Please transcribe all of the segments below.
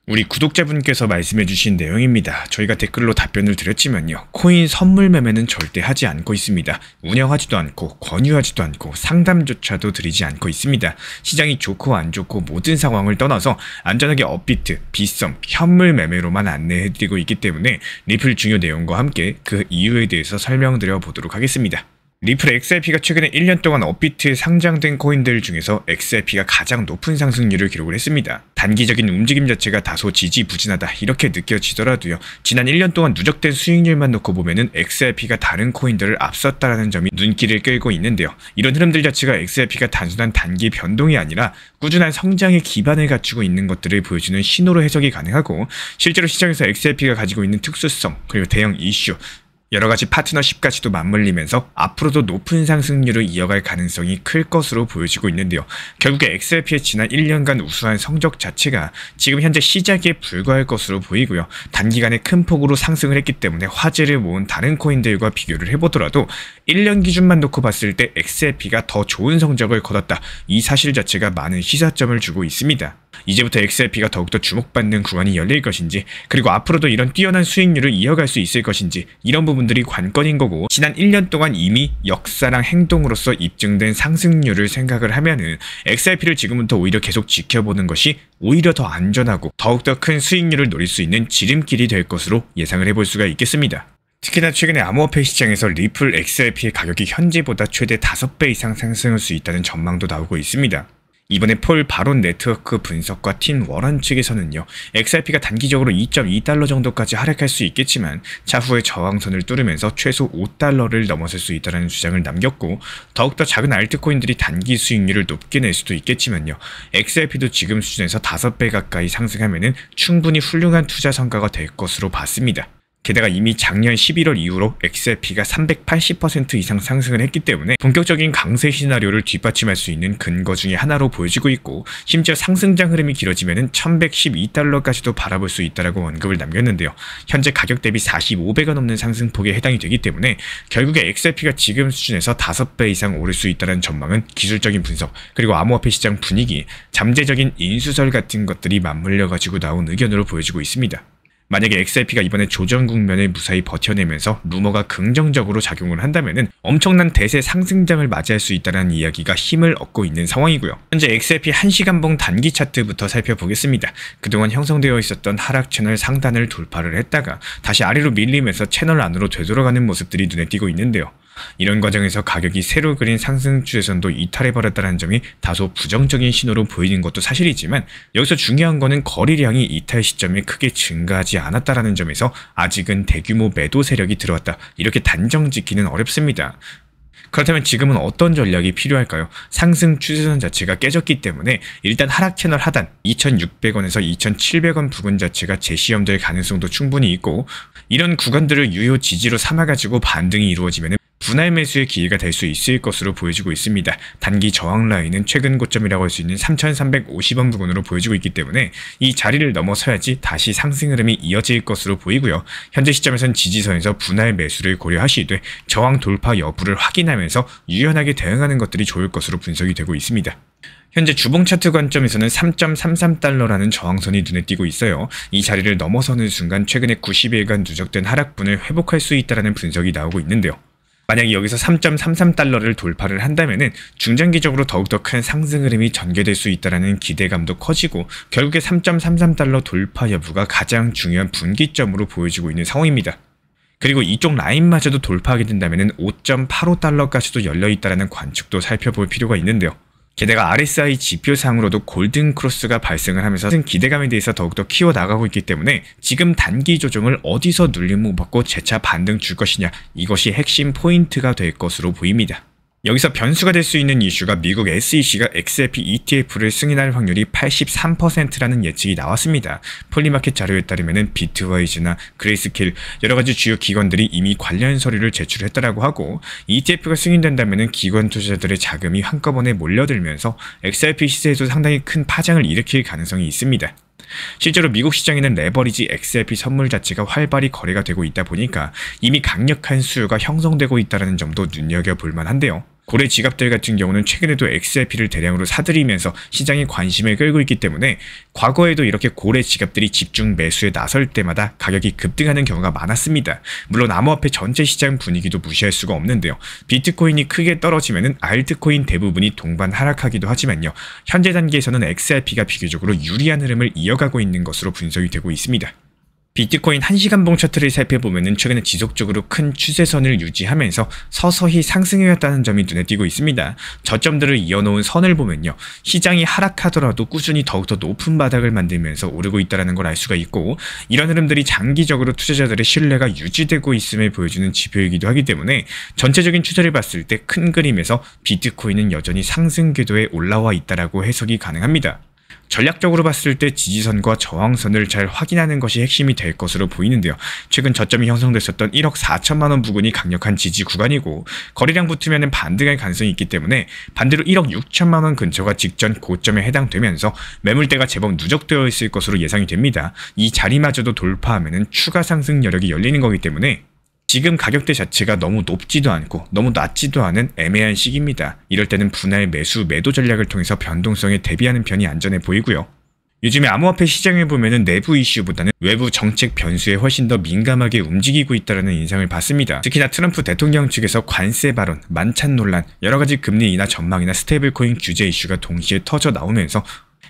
우리 구독자분께서 말씀해주신 내용입니다. 저희가 댓글로 답변을 드렸지만요. 코인 선물 매매는 절대 하지 않고 있습니다. 운영하지도 않고 권유하지도 않고 상담조차도 드리지 않고 있습니다. 시장이 좋고 안 좋고 모든 상황을 떠나서 안전하게 업비트, 빗썸, 현물 매매로만 안내해드리고 있기 때문에 리플 중요 내용과 함께 그 이유에 대해서 설명드려 보도록 하겠습니다. 리플 XRP가 최근에 1년 동안 업비트에 상장된 코인들 중에서 XRP가 가장 높은 상승률을 기록을 했습니다. 단기적인 움직임 자체가 다소 지지부진하다 이렇게 느껴지더라도요. 지난 1년 동안 누적된 수익률만 놓고 보면은 XRP가 다른 코인들을 앞섰다라는 점이 눈길을 끌고 있는데요. 이런 흐름들 자체가 XRP가 단순한 단기 변동이 아니라 꾸준한 성장의 기반을 갖추고 있는 것들을 보여주는 신호로 해석이 가능하고, 실제로 시장에서 XRP가 가지고 있는 특수성 그리고 대형 이슈, 여러가지 파트너십까지도 맞물리면서 앞으로도 높은 상승률을 이어갈 가능성이 클 것으로 보여지고 있는데요. 결국에 XRP의 지난 1년간 우수한 성적 자체가 지금 현재 시작에 불과할 것으로 보이고요. 단기간에 큰 폭으로 상승을 했기 때문에 화제를 모은 다른 코인들과 비교를 해보더라도 1년 기준만 놓고 봤을 때 XRP가 더 좋은 성적을 거뒀다. 이 사실 자체가 많은 시사점을 주고 있습니다. 이제부터 XRP가 더욱더 주목받는 구간이 열릴 것인지, 그리고 앞으로도 이런 뛰어난 수익률을 이어갈 수 있을 것인지, 이런 부분들이 관건인 거고, 지난 1년 동안 이미 역사랑 행동으로서 입증된 상승률을 생각을 하면은 XRP를 지금부터 오히려 계속 지켜보는 것이 오히려 더 안전하고 더욱더 큰 수익률을 노릴 수 있는 지름길이 될 것으로 예상을 해볼 수가 있겠습니다. 특히나 최근에 암호화폐 시장에서 리플 XRP의 가격이 현재보다 최대 5배 이상 상승할 수 있다는 전망도 나오고 있습니다. 이번에 폴 바론 네트워크 분석과 팀 워런 측에서는요, XRP가 단기적으로 2.2달러 정도까지 하락할 수 있겠지만 차후에 저항선을 뚫으면서 최소 5달러를 넘어설 수 있다는 주장을 남겼고, 더욱더 작은 알트코인들이 단기 수익률을 높게 낼 수도 있겠지만요, XRP도 지금 수준에서 5배 가까이 상승하면은 충분히 훌륭한 투자 성과가 될 것으로 봤습니다. 게다가 이미 작년 11월 이후로 XRP가 380% 이상 상승을 했기 때문에 본격적인 강세 시나리오를 뒷받침할 수 있는 근거 중에 하나로 보여지고 있고, 심지어 상승장 흐름이 길어지면 1112달러까지도 바라볼 수 있다고 언급을 남겼는데요. 현재 가격 대비 45배가 넘는 상승폭에 해당이 되기 때문에 결국에 XRP가 지금 수준에서 5배 이상 오를 수 있다는 전망은 기술적인 분석, 그리고 암호화폐 시장 분위기, 잠재적인 인수설 같은 것들이 맞물려 가지고 나온 의견으로 보여지고 있습니다. 만약에 XRP가 이번에 조정 국면을 무사히 버텨내면서 루머가 긍정적으로 작용을 한다면 엄청난 대세 상승장을 맞이할 수 있다는 이야기가 힘을 얻고 있는 상황이고요. 현재 XRP 1시간봉 단기 차트부터 살펴보겠습니다. 그동안 형성되어 있었던 하락 채널 상단을 돌파를 했다가 다시 아래로 밀리면서 채널 안으로 되돌아가는 모습들이 눈에 띄고 있는데요. 이런 과정에서 가격이 새로 그린 상승 추세선도 이탈해버렸다는 점이 다소 부정적인 신호로 보이는 것도 사실이지만, 여기서 중요한 거는 거래량이 이탈 시점에 크게 증가하지 않았다는 점에서 아직은 대규모 매도 세력이 들어왔다, 이렇게 단정 짓기는 어렵습니다. 그렇다면 지금은 어떤 전략이 필요할까요? 상승 추세선 자체가 깨졌기 때문에 일단 하락 채널 하단 2,600원에서 2,700원 부근 자체가 재시험될 가능성도 충분히 있고, 이런 구간들을 유효 지지로 삼아가지고 반등이 이루어지면 분할 매수의 기회가 될 수 있을 것으로 보여지고 있습니다. 단기 저항 라인은 최근 고점이라고 할 수 있는 3,350원 부근으로 보여지고 있기 때문에 이 자리를 넘어서야지 다시 상승 흐름이 이어질 것으로 보이고요. 현재 시점에선 지지선에서 분할 매수를 고려하시되 저항 돌파 여부를 확인하면서 유연하게 대응하는 것들이 좋을 것으로 분석이 되고 있습니다. 현재 주봉 차트 관점에서는 3.33달러라는 저항선이 눈에 띄고 있어요. 이 자리를 넘어서는 순간 최근에 90일간 누적된 하락분을 회복할 수 있다는 분석이 나오고 있는데요. 만약에 여기서 3.33달러를 돌파를 한다면 중장기적으로 더욱더 큰 상승 흐름이 전개될 수 있다는 기대감도 커지고, 결국에 3.33달러 돌파 여부가 가장 중요한 분기점으로 보여지고 있는 상황입니다. 그리고 이쪽 라인마저도 돌파하게 된다면 5.85달러까지도 열려있다는 관측도 살펴볼 필요가 있는데요. 게다가 RSI 지표상으로도 골든 크로스가 발생을 하면서 기대감에 대해서 더욱더 키워나가고 있기 때문에 지금 단기 조정을 어디서 눌림목 받고 재차 반등 줄 것이냐, 이것이 핵심 포인트가 될 것으로 보입니다. 여기서 변수가 될 수 있는 이슈가 미국 SEC가 XRP ETF를 승인할 확률이 83%라는 예측이 나왔습니다. 폴리마켓 자료에 따르면 비트와이즈나 그레이스케일 여러가지 주요 기관들이 이미 관련 서류를 제출했다라고 하고, ETF가 승인된다면 기관 투자자들의 자금이 한꺼번에 몰려들면서 XRP 시세에도 상당히 큰 파장을 일으킬 가능성이 있습니다. 실제로 미국 시장에는 레버리지 XRP 선물 자체가 활발히 거래가 되고 있다 보니까 이미 강력한 수요가 형성되고 있다는 점도 눈여겨볼 만한데요. 고래 지갑들 같은 경우는 최근에도 XRP를 대량으로 사들이면서 시장의 관심을 끌고 있기 때문에 과거에도 이렇게 고래 지갑들이 집중 매수에 나설 때마다 가격이 급등하는 경우가 많았습니다. 물론 암호화폐 전체 시장 분위기도 무시할 수가 없는데요. 비트코인이 크게 떨어지면은 알트코인 대부분이 동반 하락하기도 하지만요. 현재 단계에서는 XRP가 비교적으로 유리한 흐름을 이어가고 있는 것으로 분석이 되고 있습니다. 비트코인 1시간봉 차트를 살펴보면 최근에 지속적으로 큰 추세선을 유지하면서 서서히 상승해왔다는 점이 눈에 띄고 있습니다. 저점들을 이어놓은 선을 보면요. 시장이 하락하더라도 꾸준히 더욱더 높은 바닥을 만들면서 오르고 있다는 걸 알 수가 있고, 이런 흐름들이 장기적으로 투자자들의 신뢰가 유지되고 있음을 보여주는 지표이기도 하기 때문에 전체적인 추세를 봤을 때 큰 그림에서 비트코인은 여전히 상승 궤도에 올라와 있다라고 해석이 가능합니다. 전략적으로 봤을 때 지지선과 저항선을 잘 확인하는 것이 핵심이 될 것으로 보이는데요. 최근 저점이 형성됐었던 1억 4천만원 부근이 강력한 지지 구간이고, 거래량 붙으면 반등할 가능성이 있기 때문에 반대로 1억 6천만원 근처가 직전 고점에 해당되면서 매물대가 제법 누적되어 있을 것으로 예상이 됩니다. 이 자리마저도 돌파하면 추가 상승 여력이 열리는 거기 때문에 지금 가격대 자체가 너무 높지도 않고 너무 낮지도 않은 애매한 시기입니다. 이럴 때는 분할 매수 매도 전략을 통해서 변동성에 대비하는 편이 안전해 보이고요. 요즘에 암호화폐 시장을 보면은 내부 이슈보다는 외부 정책 변수에 훨씬 더 민감하게 움직이고 있다는 인상을 받습니다. 특히나 트럼프 대통령 측에서 관세 발언, 만찬 논란, 여러가지 금리 인하 전망이나 스테이블코인 규제 이슈가 동시에 터져 나오면서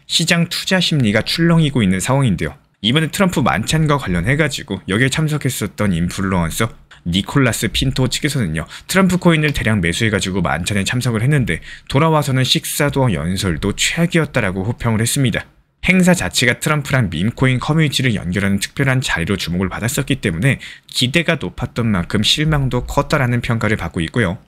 시장 투자 심리가 출렁이고 있는 상황인데요. 이번에 트럼프 만찬과 관련해가지고 여기에 참석했었던 인플루언서 니콜라스 핀토 측에서는요, 트럼프 코인을 대량 매수해가지고 만찬에 참석을 했는데 돌아와서는 식사도 연설도 최악이었다라고 호평을 했습니다. 행사 자체가 트럼프랑 밈코인 커뮤니티를 연결하는 특별한 자리로 주목을 받았었기 때문에 기대가 높았던 만큼 실망도 컸다라는 평가를 받고 있고요.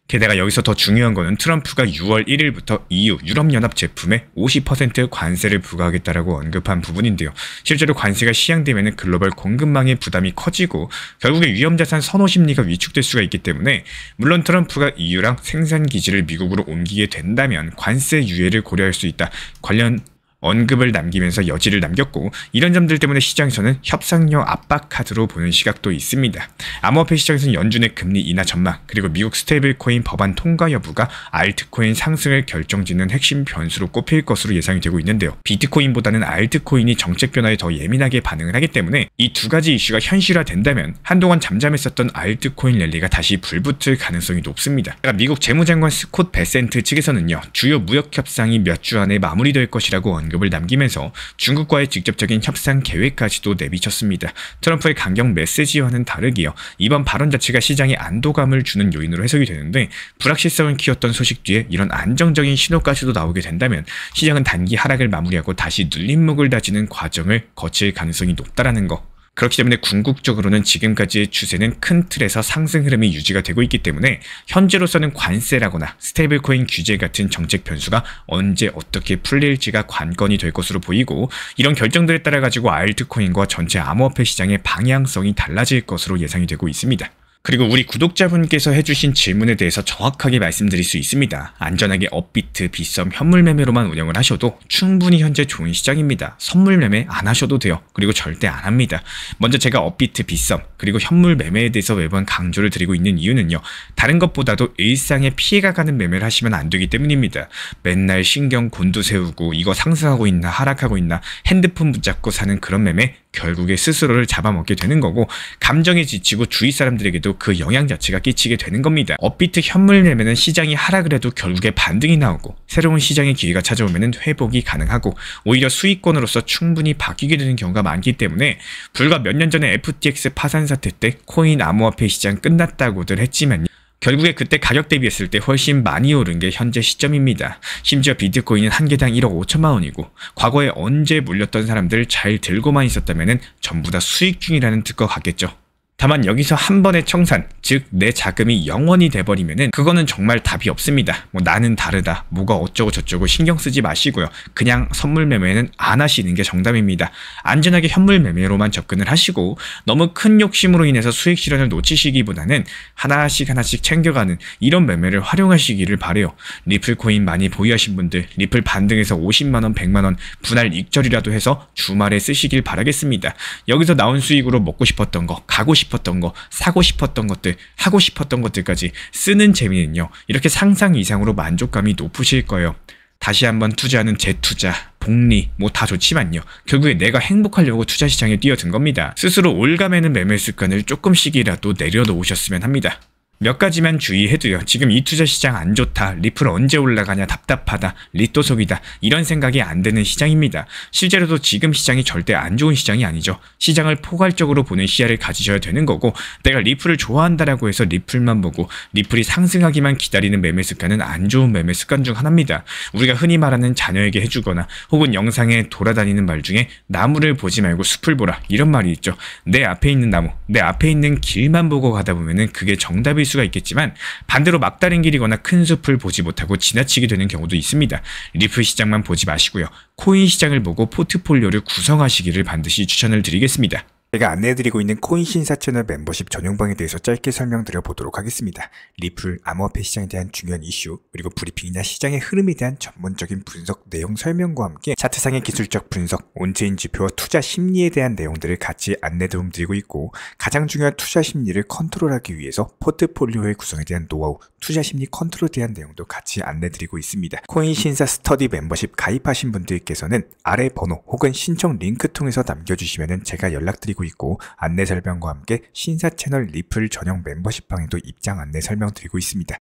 게다가 여기서 더 중요한 거는 트럼프가 6월 1일부터 EU, 유럽연합 제품에 50% 관세를 부과하겠다라고 언급한 부분인데요. 실제로 관세가 시행되면 글로벌 공급망의 부담이 커지고 결국에 위험자산 선호 심리가 위축될 수가 있기 때문에, 물론 트럼프가 EU랑 생산 기지를 미국으로 옮기게 된다면 관세 유예를 고려할 수 있다, 관련 언급을 남기면서 여지를 남겼고, 이런 점들 때문에 시장에서는 협상력 압박 카드로 보는 시각도 있습니다. 암호화폐 시장에서는 연준의 금리 인하 전망, 그리고 미국 스테이블코인 법안 통과 여부가 알트코인 상승을 결정짓는 핵심 변수로 꼽힐 것으로 예상이 되고 있는데요. 비트코인보다는 알트코인이 정책 변화에 더 예민하게 반응을 하기 때문에 이 두 가지 이슈가 현실화된다면 한동안 잠잠했었던 알트코인 랠리가 다시 불붙을 가능성이 높습니다. 미국 재무장관 스콧 베센트 측에서는요, 주요 무역 협상이 몇 주 안에 마무리될 것이라고 언급을 남기면서 중국과의 직접적인 협상 계획까지도 내비쳤습니다. 트럼프의 강경 메시지와는 다르게요, 이번 발언 자체가 시장에 안도감을 주는 요인으로 해석이 되는데, 불확실성을 키웠던 소식 뒤에 이런 안정적인 신호까지도 나오게 된다면 시장은 단기 하락을 마무리하고 다시 눌림목을 다지는 과정을 거칠 가능성이 높다라는 거. 그렇기 때문에 궁극적으로는 지금까지의 추세는 큰 틀에서 상승 흐름이 유지가 되고 있기 때문에 현재로서는 관세라거나 스테이블코인 규제 같은 정책 변수가 언제 어떻게 풀릴지가 관건이 될 것으로 보이고, 이런 결정들에 따라 가지고 알트코인과 전체 암호화폐 시장의 방향성이 달라질 것으로 예상이 되고 있습니다. 그리고 우리 구독자분께서 해주신 질문에 대해서 정확하게 말씀드릴 수 있습니다. 안전하게 업비트, 빗썸, 현물 매매로만 운영을 하셔도 충분히 현재 좋은 시장입니다. 선물 매매 안 하셔도 돼요. 그리고 절대 안 합니다. 먼저 제가 업비트, 빗썸, 그리고 현물 매매에 대해서 매번 강조를 드리고 있는 이유는요, 다른 것보다도 일상에 피해가 가는 매매를 하시면 안 되기 때문입니다. 맨날 신경 곤두세우고 이거 상승하고 있나 하락하고 있나 핸드폰 붙잡고 사는 그런 매매, 결국에 스스로를 잡아먹게 되는 거고, 감정에 지치고 주위 사람들에게도 그 영향 자체가 끼치게 되는 겁니다. 업비트 현물 매매는 시장이 하락을 해도 결국에 반등이 나오고, 새로운 시장의 기회가 찾아오면 회복이 가능하고, 오히려 수익권으로서 충분히 바뀌게 되는 경우가 많기 때문에, 불과 몇 년 전에 FTX 파산 사태 때 코인 암호화폐 시장 끝났다고들 했지만 결국에 그때 가격 대비했을 때 훨씬 많이 오른 게 현재 시점입니다. 심지어 비트코인은 한 개당 1억 5천만 원이고, 과거에 언제 물렸던 사람들 잘 들고만 있었다면 전부 다 수익 중이라는 뜻과 같겠죠. 다만 여기서 한 번의 청산, 즉 내 자금이 0원이 돼버리면은 그거는 정말 답이 없습니다. 나는 다르다, 뭐가 어쩌고 저쩌고 신경 쓰지 마시고요. 그냥 선물 매매는 안 하시는 게 정답입니다. 안전하게 현물 매매로만 접근을 하시고, 너무 큰 욕심으로 인해서 수익 실현을 놓치시기보다는 하나씩 챙겨가는 이런 매매를 활용하시기를 바래요. 리플 코인 많이 보유하신 분들, 리플 반등해서 50만원, 100만원 분할 익절이라도 해서 주말에 쓰시길 바라겠습니다. 여기서 나온 수익으로 먹고 싶었던 거, 가고 싶은 싶었던 거, 사고 싶었던 것들, 하고 싶었던 것들까지 쓰는 재미는요, 이렇게 상상 이상으로 만족감이 높으실 거예요. 다시 한번 투자하는 재투자, 복리, 뭐 다 좋지만요. 결국에 내가 행복하려고 투자 시장에 뛰어든 겁니다. 스스로 올가매는 매매 습관을 조금씩이라도 내려놓으셨으면 합니다. 몇 가지만 주의해도요. 지금 이 투자 시장 안 좋다, 리플 언제 올라가냐, 답답하다, 리또속이다, 이런 생각이 안 드는 시장입니다. 실제로도 지금 시장이 절대 안 좋은 시장이 아니죠. 시장을 포괄적으로 보는 시야를 가지셔야 되는 거고, 내가 리플을 좋아한다라고 해서 리플만 보고 리플이 상승하기만 기다리는 매매 습관은 안 좋은 매매 습관 중 하나입니다. 우리가 흔히 말하는 자녀에게 해주거나 혹은 영상에 돌아다니는 말 중에 나무를 보지 말고 숲을 보라, 이런 말이 있죠. 내 앞에 있는 나무, 내 앞에 있는 길만 보고 가다 보면은 그게 정답일 수가 있겠지만, 반대로 막다른 길이거나 큰 숲을 보지 못하고 지나치게 되는 경우도 있습니다. 리플 시장만 보지 마시고요. 코인 시장을 보고 포트폴리오를 구성하시기를 반드시 추천을 드리겠습니다. 제가 안내해드리고 있는 코인 신사 채널 멤버십 전용방에 대해서 짧게 설명드려 보도록 하겠습니다. 리플, 암호화폐 시장에 대한 중요한 이슈, 그리고 브리핑이나 시장의 흐름에 대한 전문적인 분석 내용 설명과 함께 차트상의 기술적 분석, 온체인 지표와 투자 심리에 대한 내용들을 같이 안내 도움드리고 있고, 가장 중요한 투자 심리를 컨트롤하기 위해서 포트폴리오의 구성에 대한 노하우, 투자 심리 컨트롤에 대한 내용도 같이 안내드리고 있습니다. 코인 신사 스터디 멤버십 가입하신 분들께서는 아래 번호 혹은 신청 링크 통해서 남겨주시면 제가 연락드리고 있고, 안내 설명과 함께 신사 채널 리플 전용 멤버십 방에도 입장 안내 설명드리고 있습니다.